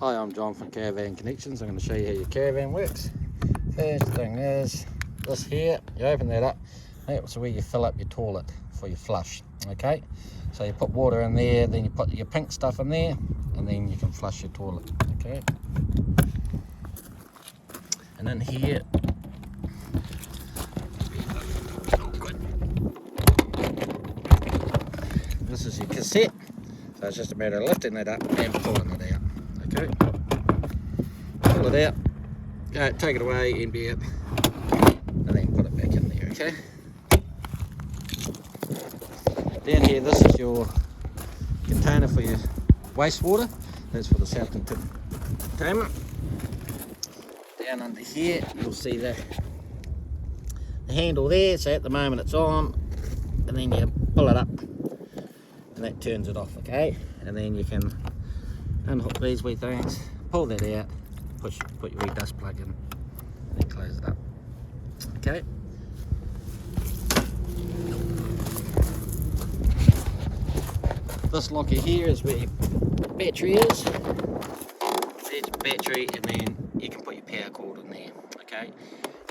Hi, I'm John from Caravan Connections. I'm going to show you how your caravan works. First thing is this here. You open that up. That's where you fill up your toilet for your flush. Okay, so you put water in there, then you put your pink stuff in there, and then you can flush your toilet. Okay, and in here, this is your cassette. So it's just a matter of lifting it up and pulling it out. Okay, pull it out, go, take it away, empty it, and then put it back in there. Okay. Down here, this is your container for your wastewater. That's for the self-containment. Down under here, you'll see the handle there. So at the moment it's on, and then you pull it up, and that turns it off. Okay, and then you can unhook these wee things, pull that out, put your wee dust plug in, and close it up. Okay. This locker here is where your battery is. There's your battery, and then you can put your power cord in there. Okay.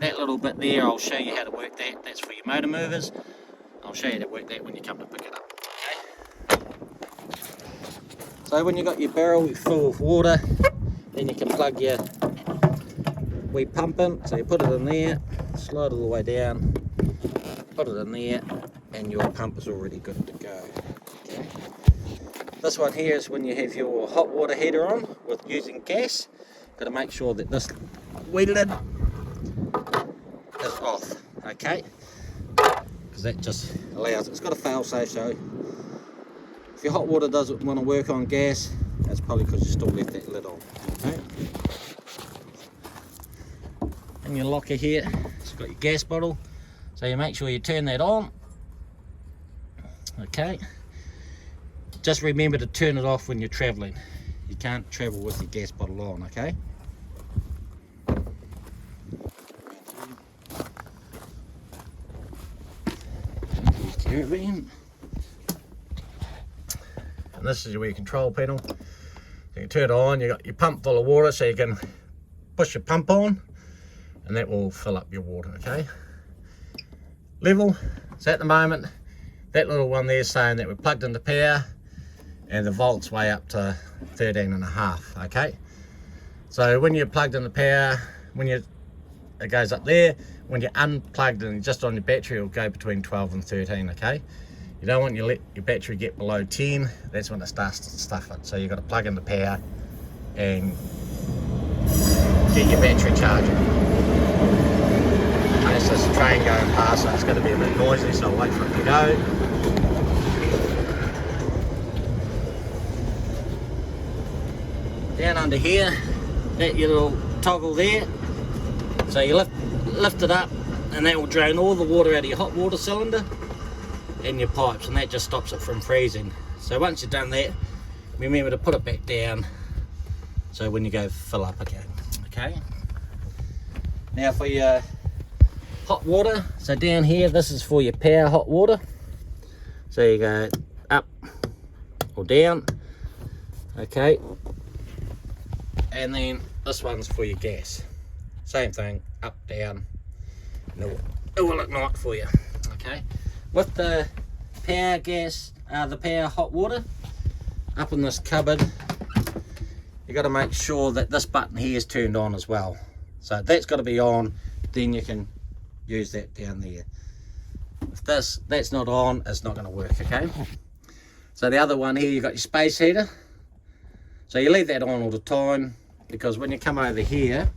That little bit there, I'll show you how to work that. That's for your motor movers. I'll show you how to work that when you come to pick it up. Okay. So when you've got your barrel full of water, then you can plug your wee pump in. So you put it in there, slide it all the way down, put it in there, and your pump is already good to go. Okay. This one here is when you have your hot water heater on with using gas. Got to make sure that this wee lid is off. Okay, because that just allows, it's got a fail safe, so if your hot water doesn't want to work on gas, that's probably because you still left that lid on. Okay. And your locker here, it's got your gas bottle, so you make sure you turn that on. Okay. Just remember to turn it off when you're traveling. You can't travel with your gas bottle on. Okay. Caravan. And this is your control panel. You can turn it on. You got your pump full of water, so you can push your pump on, and that will fill up your water. Okay. Level. So at the moment, that little one there is saying that we're plugged into power, and the volts way up to 13.5. Okay. So when you're plugged into power, it goes up there. When you're unplugged and just on your battery, it'll go between 12 and 13. Okay. You don't want your battery get below 10. That's when it starts to stuff it. So you've got to plug into power and get your battery charging. Okay, so there's a train going past, so it's going to be a bit noisy, so I'll wait for it to go. Down under here, that your little toggle there. So you lift it up, and that will drain all the water out of your hot water cylinder and your pipes, and that just stops it from freezing. So once you've done that, remember to put it back down, so when you go fill up again. Okay. Now for your hot water, so down here, this is for your power hot water. So you go up or down. Okay. And then this one's for your gas. Same thing, up, down, and it will ignite for you. Okay. With the power gas, the power hot water, up in this cupboard, you got to make sure that this button here is turned on as well. So that's got to be on, then you can use that down there. If that's not on, it's not going to work. Okay. So the other one here, you got your space heater. So you leave that on all the time, because when you come over here,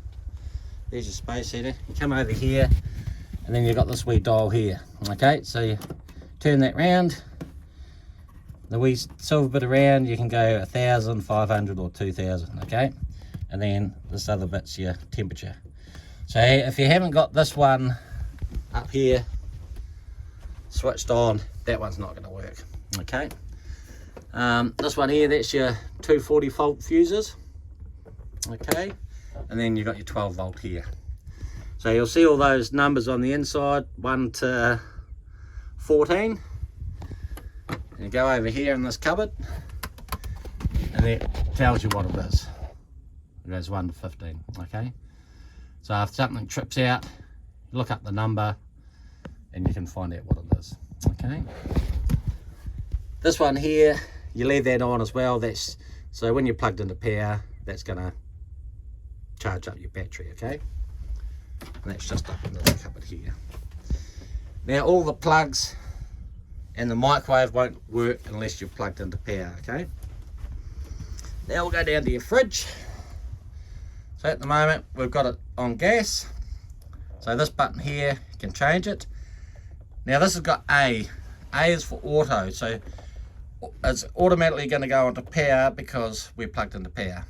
there's your space heater. You come over here, and then you've got this wee dial here. Okay, so you turn that round, the wee silver bit around, you can go 1,000, 500 or 2,000. Okay, and then this other bit's your temperature. So if you haven't got this one up here switched on, that one's not going to work. Okay. This one here, that's your 240 volt fuses. Okay, and then you've got your 12 volt here. So you'll see all those numbers on the inside, 1 to 14. And you go over here in this cupboard, and it tells you what it is. it goes 1 to 15, okay? So if something trips out, look up the number and you can find out what it is, okay? This one here, you leave that on as well. That's so when you're plugged into power, that's gonna charge up your battery, okay? And that's just up into the cupboard here. Now all the plugs and the microwave won't work unless you're plugged into power, okay? Now we'll go down to your fridge. So at the moment we've got it on gas. So this button here, you can change it. Now this has got A. A is for auto, so it's automatically going to go onto power because we're plugged into power.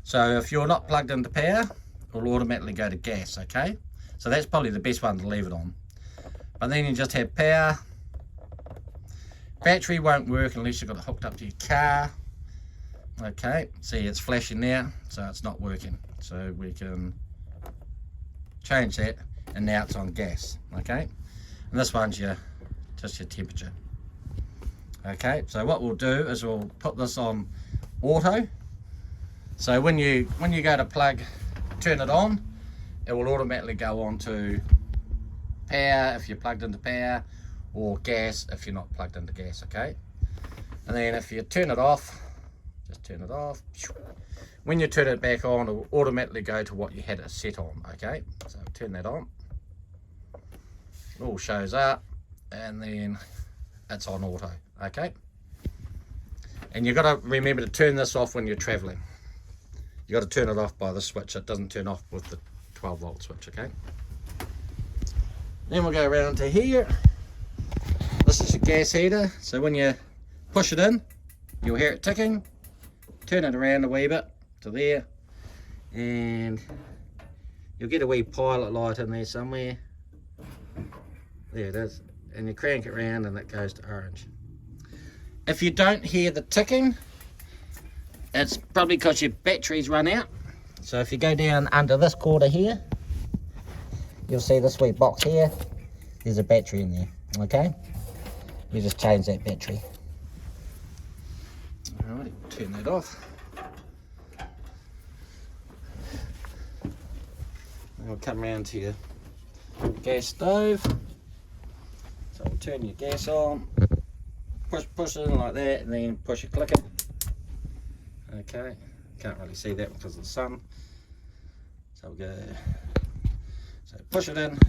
So if you're not plugged into power, it'll automatically go to gas, okay? So that's probably the best one to leave it on. But then you just have power. Battery won't work unless you've got it hooked up to your car. Okay, see it's flashing now, so it's not working. So we can change that, and now it's on gas, okay? And this one's just your temperature. Okay, so what we'll do is we'll put this on auto. So when you go to turn it on, it will automatically go on to power if you're plugged into power, or gas if you're not plugged into gas, okay? And then if you turn it off, just turn it off. When you turn it back on, it will automatically go to what you had it set on, okay? So turn that on. It all shows up, and then it's on auto, okay? And you've got to remember to turn this off when you're traveling. You've got to turn it off by the switch. It doesn't turn off with the 12 volt switch, okay? Then we'll go around to here. This is your gas heater. So when you push it in, you'll hear it ticking. Turn it around a wee bit to there, and you'll get a wee pilot light in there somewhere. There it is. And you crank it around and it goes to orange. If you don't hear the ticking, it's probably because your battery's run out. So if you go down under this quarter here, you'll see this wee box here. There's a battery in there, okay? You just change that battery. Alright, turn that off. And we'll come around to your gas stove. So we'll turn your gas on, push it in like that, and then push your clicker. Okay, can't really see that because of the sun. So we'll go, so push it in,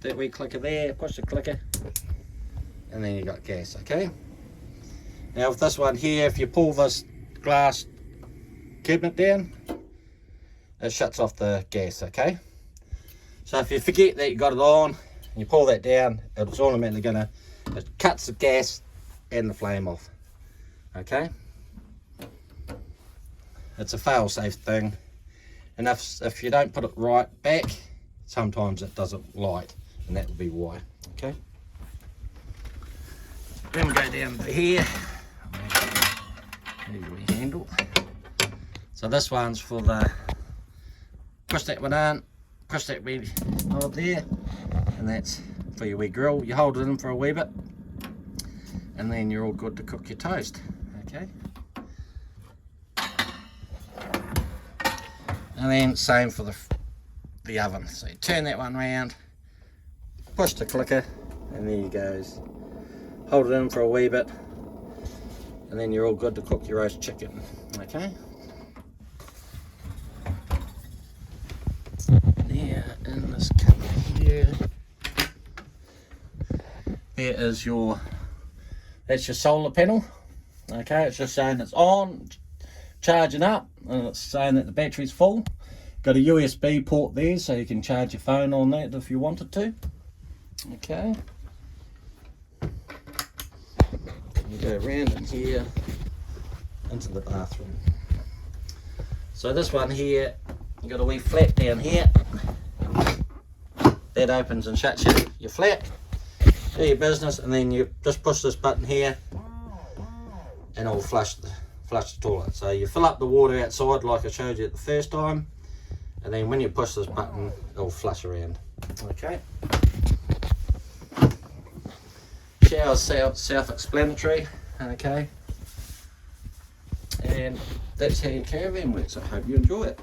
that wee clicker there, push the clicker, and then you got gas, okay? Now with this one here, if you pull this glass cabinet down, it shuts off the gas, okay? So if you forget that you got it on, and you pull that down, it's automatically it cuts the gas and the flame off, okay? It's a fail-safe thing, and if you don't put it right back, sometimes it doesn't light, and that will be why, okay? Then we go down to here. There's your wee handle. So this one's for the, push that one in, push that wee knob there, and that's for your wee grill. You hold it in for a wee bit, and then you're all good to cook your toast, okay? And then same for the oven. So you turn that one round, push the clicker, and there you goes. Hold it in for a wee bit, and then you're all good to cook your roast chicken, okay? Now in this cupboard here, there is that's your solar panel, okay? It's just saying it's on, charging up, and it's saying that the battery's full. Got a USB port there, so you can charge your phone on that if you wanted to, okay? You go around in here into the bathroom. So this one here, you got a wee flap down here that opens and shuts your flap. Do your business, and then you just push this button here and it'll flush the toilet. So you fill up the water outside like I showed you the first time, and then when you push this button it'll flush around, okay? Shower's self-explanatory, okay? And that's how your caravan works. I hope you enjoy it.